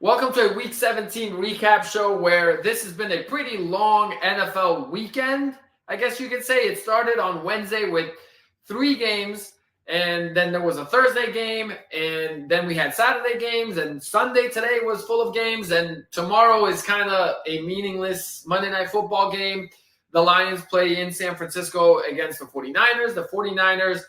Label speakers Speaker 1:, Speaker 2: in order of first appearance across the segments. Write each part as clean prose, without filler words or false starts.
Speaker 1: Welcome to a Week 17 recap show where this has been a pretty long NFL weekend. I guess you could say it started on Wednesday with 3 games, and then there was a Thursday game, and then we had Saturday games, and Sunday today was full of games, and tomorrow is kind of a meaningless Monday Night Football game. The Lions play in San Francisco against the 49ers. The 49ers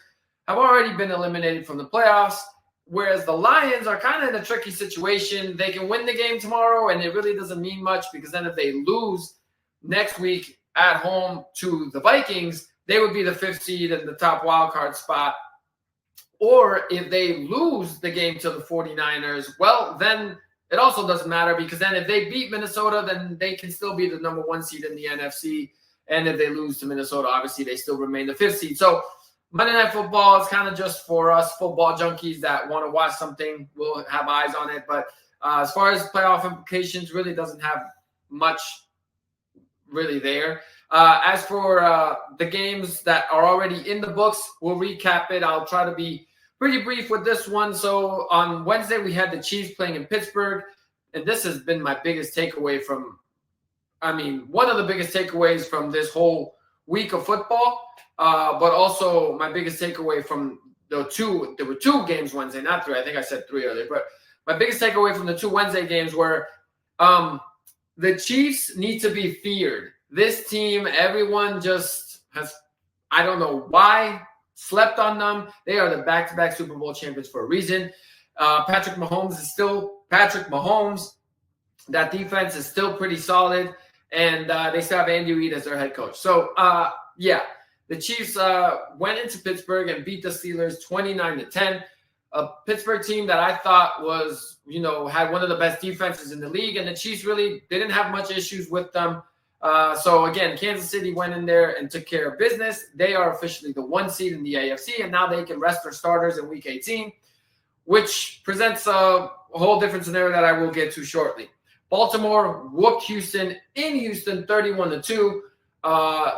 Speaker 1: have already been eliminated from the playoffs. Whereas the Lions are kind of in a tricky situation. They can win the game tomorrow, and it really doesn't mean much because then if they lose next week at home to the Vikings, they would be the 5th seed in the top wildcard spot. Or if they lose the game to the 49ers, well, then it also doesn't matter because then if they beat Minnesota, then they can still be the number 1 seed in the NFC. And if they lose to Minnesota, obviously they still remain the 5th seed. So Monday Night Football is kind of just for us football junkies that want to watch something. We'll have eyes on it. But as far as playoff implications, really doesn't have much really there. As for the games that are already in the books, we'll recap it. I'll try to be pretty brief with this one. So on Wednesday, we had the Chiefs playing in Pittsburgh. And this has been my biggest takeaway one of the biggest takeaways from this whole week of football. But also my biggest takeaway from there were 2 games Wednesday, not 3. I think I said 3 earlier. But my biggest takeaway from the 2 Wednesday games were the Chiefs need to be feared. This team, everyone just has, I don't know why, slept on them. They are the back-to-back Super Bowl champions for a reason. Patrick Mahomes is still Patrick Mahomes. That defense is still pretty solid. And they still have Andy Reid as their head coach. So, the Chiefs went into Pittsburgh and beat the Steelers 29-10. A Pittsburgh team that I thought was, had one of the best defenses in the league. And the Chiefs really didn't have much issues with them. So, again, Kansas City went in there and took care of business. They are officially the 1 seed in the AFC. And now they can rest their starters in Week 18, which presents a whole different scenario that I will get to shortly. Baltimore whooped Houston in Houston 31-2.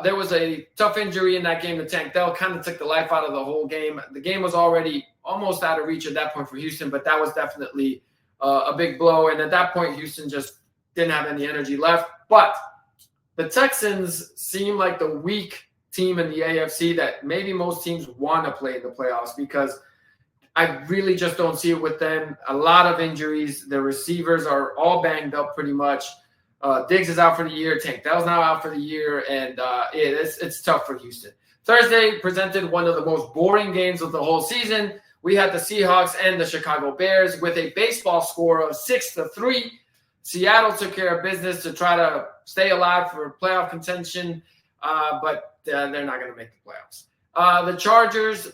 Speaker 1: There was a tough injury in that game to Tank Dell, kind of took the life out of the whole game. The game was already almost out of reach at that point for Houston, but that was definitely a big blow. And at that point, Houston just didn't have any energy left. But the Texans seem like the weak team in the AFC that maybe most teams want to play in the playoffs because I really just don't see it with them. A lot of injuries. The receivers are all banged up pretty much. Diggs is out for the year. Tank Dell's now out for the year. And it's tough for Houston. Thursday presented one of the most boring games of the whole season. We had the Seahawks and the Chicago Bears with a baseball score of 6-3. Seattle took care of business to try to stay alive for playoff contention, but they're not going to make the playoffs. The Chargers,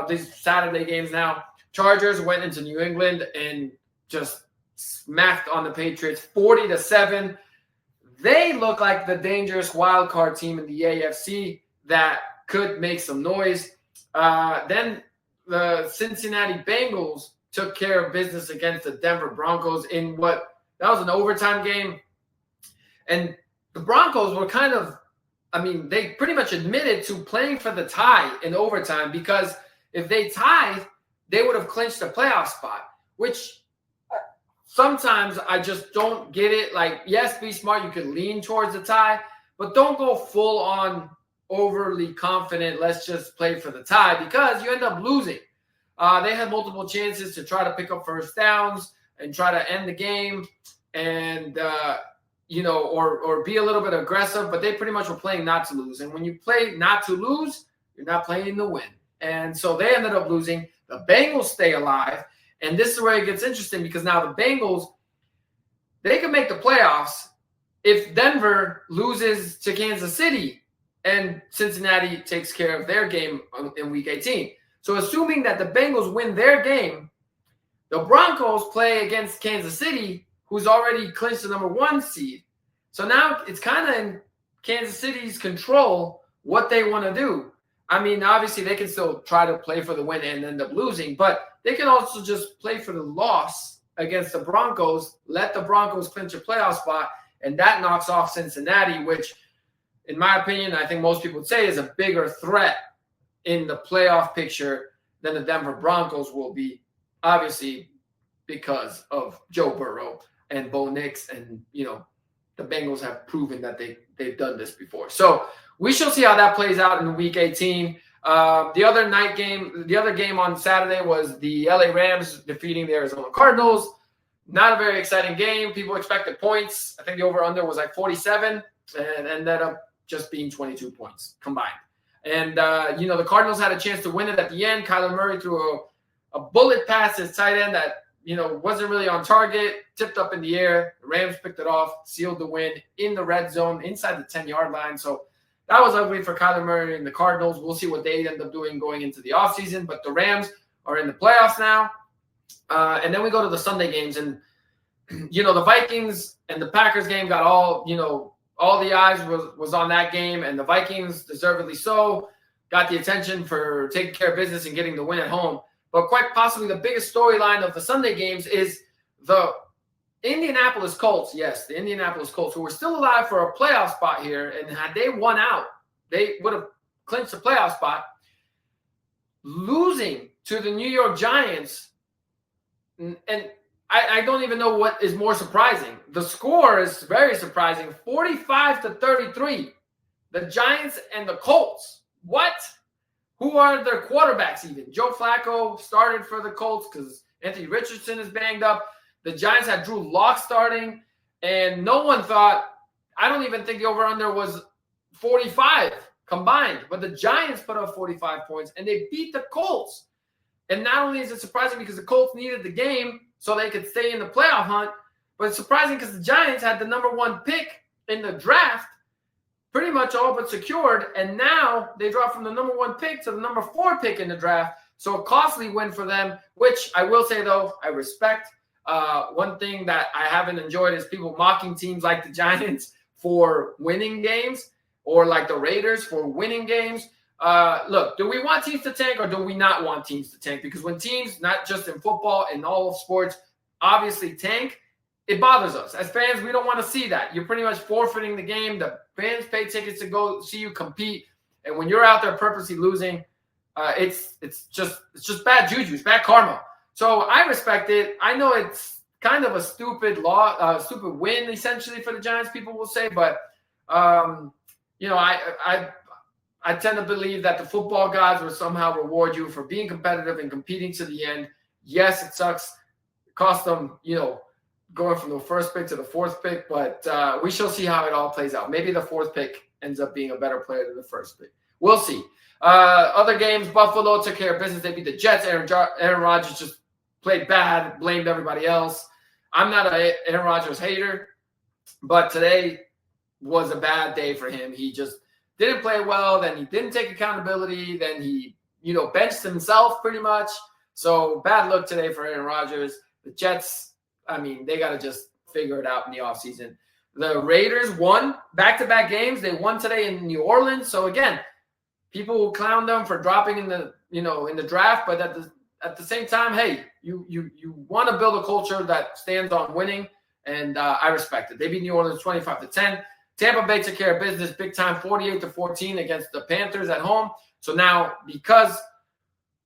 Speaker 1: these Saturday games now, Chargers went into New England and just smacked on the Patriots 40-7. They look like the dangerous wild card team in the AFC that could make some noise. Then the Cincinnati Bengals took care of business against the Denver Broncos in that was an overtime game. And the Broncos were they pretty much admitted to playing for the tie in overtime because if they tied, they would have clinched a playoff spot, which sometimes I just don't get it. Like, yes, be smart. You could lean towards the tie, but don't go full on overly confident. Let's just play for the tie because you end up losing. They had multiple chances to try to pick up first downs and try to end the game and, or be a little bit aggressive, but they pretty much were playing not to lose. And when you play not to lose, you're not playing to win. And so they ended up losing. The Bengals stay alive. And this is where it gets interesting because now the Bengals, they can make the playoffs if Denver loses to Kansas City and Cincinnati takes care of their game in Week 18. So assuming that the Bengals win their game, the Broncos play against Kansas City, who's already clinched the number 1 seed. So now it's kind of in Kansas City's control what they want to do. I mean, obviously they can still try to play for the win and end up losing, but they can also just play for the loss against the Broncos, let the Broncos clinch a playoff spot, and that knocks off Cincinnati, which, in my opinion, I think most people would say is a bigger threat in the playoff picture than the Denver Broncos will be, obviously because of Joe Burrow. and Bo Nix, and the Bengals have proven that they've done this before. So we shall see how that plays out in Week 18. The other game on Saturday was the LA Rams defeating the Arizona Cardinals. Not a very exciting game. People expected points. I think the over-under was like 47 and ended up just being 22 points combined. And, the Cardinals had a chance to win it at the end. Kyler Murray threw a bullet pass to his tight end that, wasn't really on target, tipped up in the air. The Rams picked it off, sealed the win in the red zone inside the 10-yard line. So that was ugly for Kyler Murray and the Cardinals. We'll see what they end up doing going into the offseason. But the Rams are in the playoffs now. And then we go to the Sunday games. And, the Vikings and the Packers game got all the eyes was on that game. And the Vikings, deservedly so, got the attention for taking care of business and getting the win at home. But quite possibly the biggest storyline of the Sunday games is the Indianapolis Colts. Yes, the Indianapolis Colts, who were still alive for a playoff spot here. And had they won out, they would have clinched a playoff spot. Losing to the New York Giants. And I don't even know what is more surprising. The score is very surprising. 45-33. The Giants and the Colts. What? Who are their quarterbacks even? Joe Flacco started for the Colts because Anthony Richardson is banged up. The Giants had Drew Lock starting, and no one thought, I don't even think the over-under was 45 combined, but the Giants put up 45 points, and they beat the Colts. And not only is it surprising because the Colts needed the game so they could stay in the playoff hunt, but it's surprising because the Giants had the number 1 pick in the draft, pretty much all but secured, and now they dropped from the number 1 pick to the number 4 pick in the draft. So a costly win for them, which I will say, though, I respect. One thing that I haven't enjoyed is people mocking teams like the Giants for winning games or like the Raiders for winning games. Look, do we want teams to tank or do we not want teams to tank? Because when teams, not just in football, in all of sports, obviously tank, it bothers us. As fans, we don't want to see that. You're pretty much forfeiting the game. The fans pay tickets to go see you compete. And when you're out there purposely losing, it's just bad juju. It's bad karma. So I respect it. I know it's kind of a stupid stupid win, essentially, for the Giants, people will say. But, I tend to believe that the football gods will somehow reward you for being competitive and competing to the end. Yes, it sucks. It cost them, going from the first pick to the 4th pick, but we shall see how it all plays out. Maybe the 4th pick ends up being a better player than the 1st pick. We'll see. Other games, Buffalo took care of business. They beat the Jets. Aaron Rodgers just played bad, blamed everybody else. I'm not an Aaron Rodgers hater, but today was a bad day for him. He just didn't play well. Then he didn't take accountability. Then he, benched himself pretty much. So bad look today for Aaron Rodgers. The Jets, they got to just figure it out in the offseason. The Raiders won back-to-back games. They won today in New Orleans. So again, people will clown them for dropping in the, in the draft, but at the same time, hey, you want to build a culture that stands on winning, and I respect it. They beat New Orleans 25-10. Tampa Bay took care of business big time, 48-14 against the Panthers at home. So now, because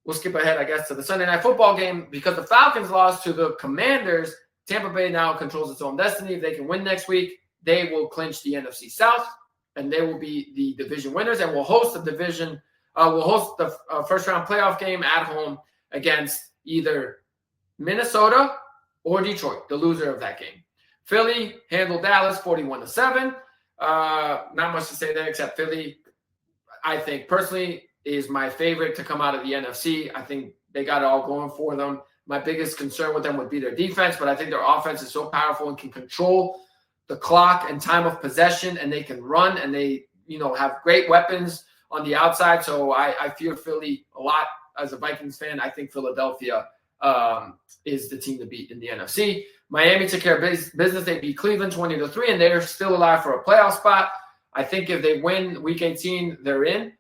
Speaker 1: we'll skip ahead, I guess, to the Sunday Night Football game, because the Falcons lost to the Commanders, Tampa Bay now controls its own destiny. If they can win next week, they will clinch the NFC South, and they will be the division winners, and will host the division. Will host the first-round playoff game at home against either Minnesota or Detroit, the loser of that game. Philly handled Dallas 41-7. Not much to say there except Philly, I think personally, is my favorite to come out of the NFC. I think they got it all going for them. My biggest concern with them would be their defense, but I think their offense is so powerful and can control the clock and time of possession, and they can run, and they, have great weapons on the outside. So I fear Philly a lot as a Vikings fan. I think Philadelphia is the team to beat in the NFC. Miami took care of business. They beat Cleveland 20-3, and they're still alive for a playoff spot. I think if they win Week 18, they're in.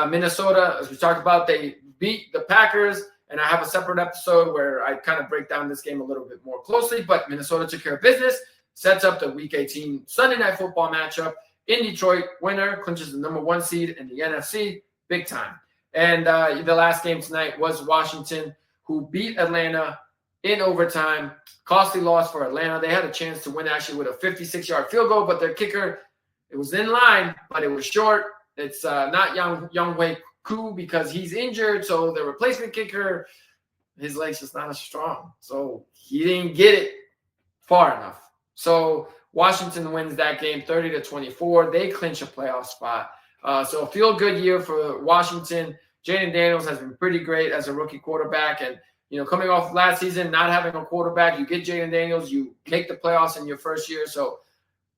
Speaker 1: Minnesota, as we talked about, they beat the Packers, and I have a separate episode where I kind of break down this game a little bit more closely, but Minnesota took care of business, sets up the Week 18 Sunday Night Football matchup in Detroit. Winner clinches the number 1 seed in the NFC, big time. And the last game tonight was Washington, who beat Atlanta in overtime. Costly loss for Atlanta. They had a chance to win actually with a 56-yard field goal, but their kicker, it was in line, but it was short. It's not Younghoe Koo because he's injured, so the replacement kicker, his leg's just not as strong. So he didn't get it far enough. So Washington wins that game 30-24. They clinch a playoff spot. So a feel-good year for Washington. Jayden Daniels has been pretty great as a rookie quarterback. And, coming off last season, not having a quarterback, you get Jayden Daniels, you make the playoffs in your first year. So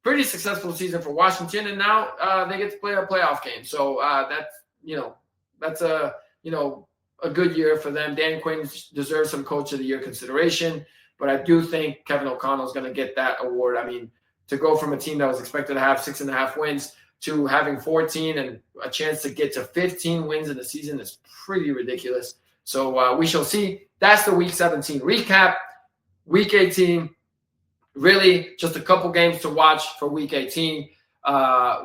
Speaker 1: pretty successful season for Washington. And now they get to play a playoff game. So that's a good year for them. Dan Quinn deserves some Coach of the Year consideration. But I do think Kevin O'Connell is going to get that award. I mean, to go from a team that was expected to have 6.5 wins to having 14 and a chance to get to 15 wins in the season is pretty ridiculous. So we shall see. That's the Week 17 recap. Week 18, really just a couple games to watch for Week 18.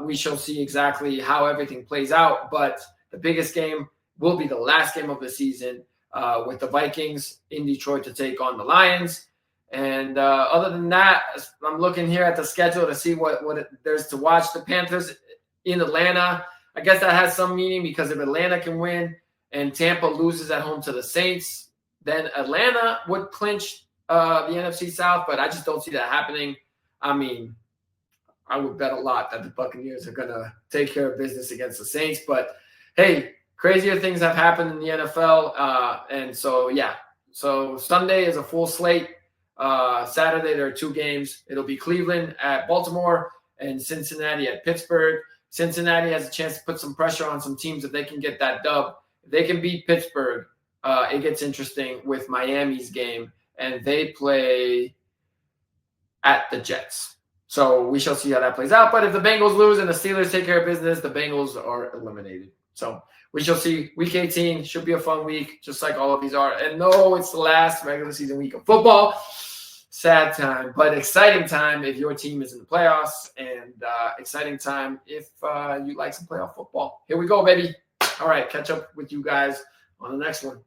Speaker 1: We shall see exactly how everything plays out. But the biggest game will be the last game of the season with the Vikings in Detroit to take on the Lions. And other than that, I'm looking here at the schedule to see what there's to watch. The Panthers in Atlanta. I guess that has some meaning because if Atlanta can win and Tampa loses at home to the Saints, then Atlanta would clinch the NFC South, but I just don't see that happening. I mean, I would bet a lot that the Buccaneers are going to take care of business against the Saints. But, hey, crazier things have happened in the NFL. And so, yeah. So Sunday is a full slate. Saturday, there are 2 games. It'll be Cleveland at Baltimore and Cincinnati at Pittsburgh. Cincinnati has a chance to put some pressure on some teams if they can get that dub. If they can beat Pittsburgh, it gets interesting with Miami's game, and they play at the Jets. So we shall see how that plays out. But if the Bengals lose and the Steelers take care of business, the Bengals are eliminated. So we shall see. Week 18 should be a fun week, just like all of these are. And no, it's the last regular season week of football. Sad time, but exciting time if your team is in the playoffs, and exciting time if you like some playoff football. Here we go, baby. All right, catch up with you guys on the next one.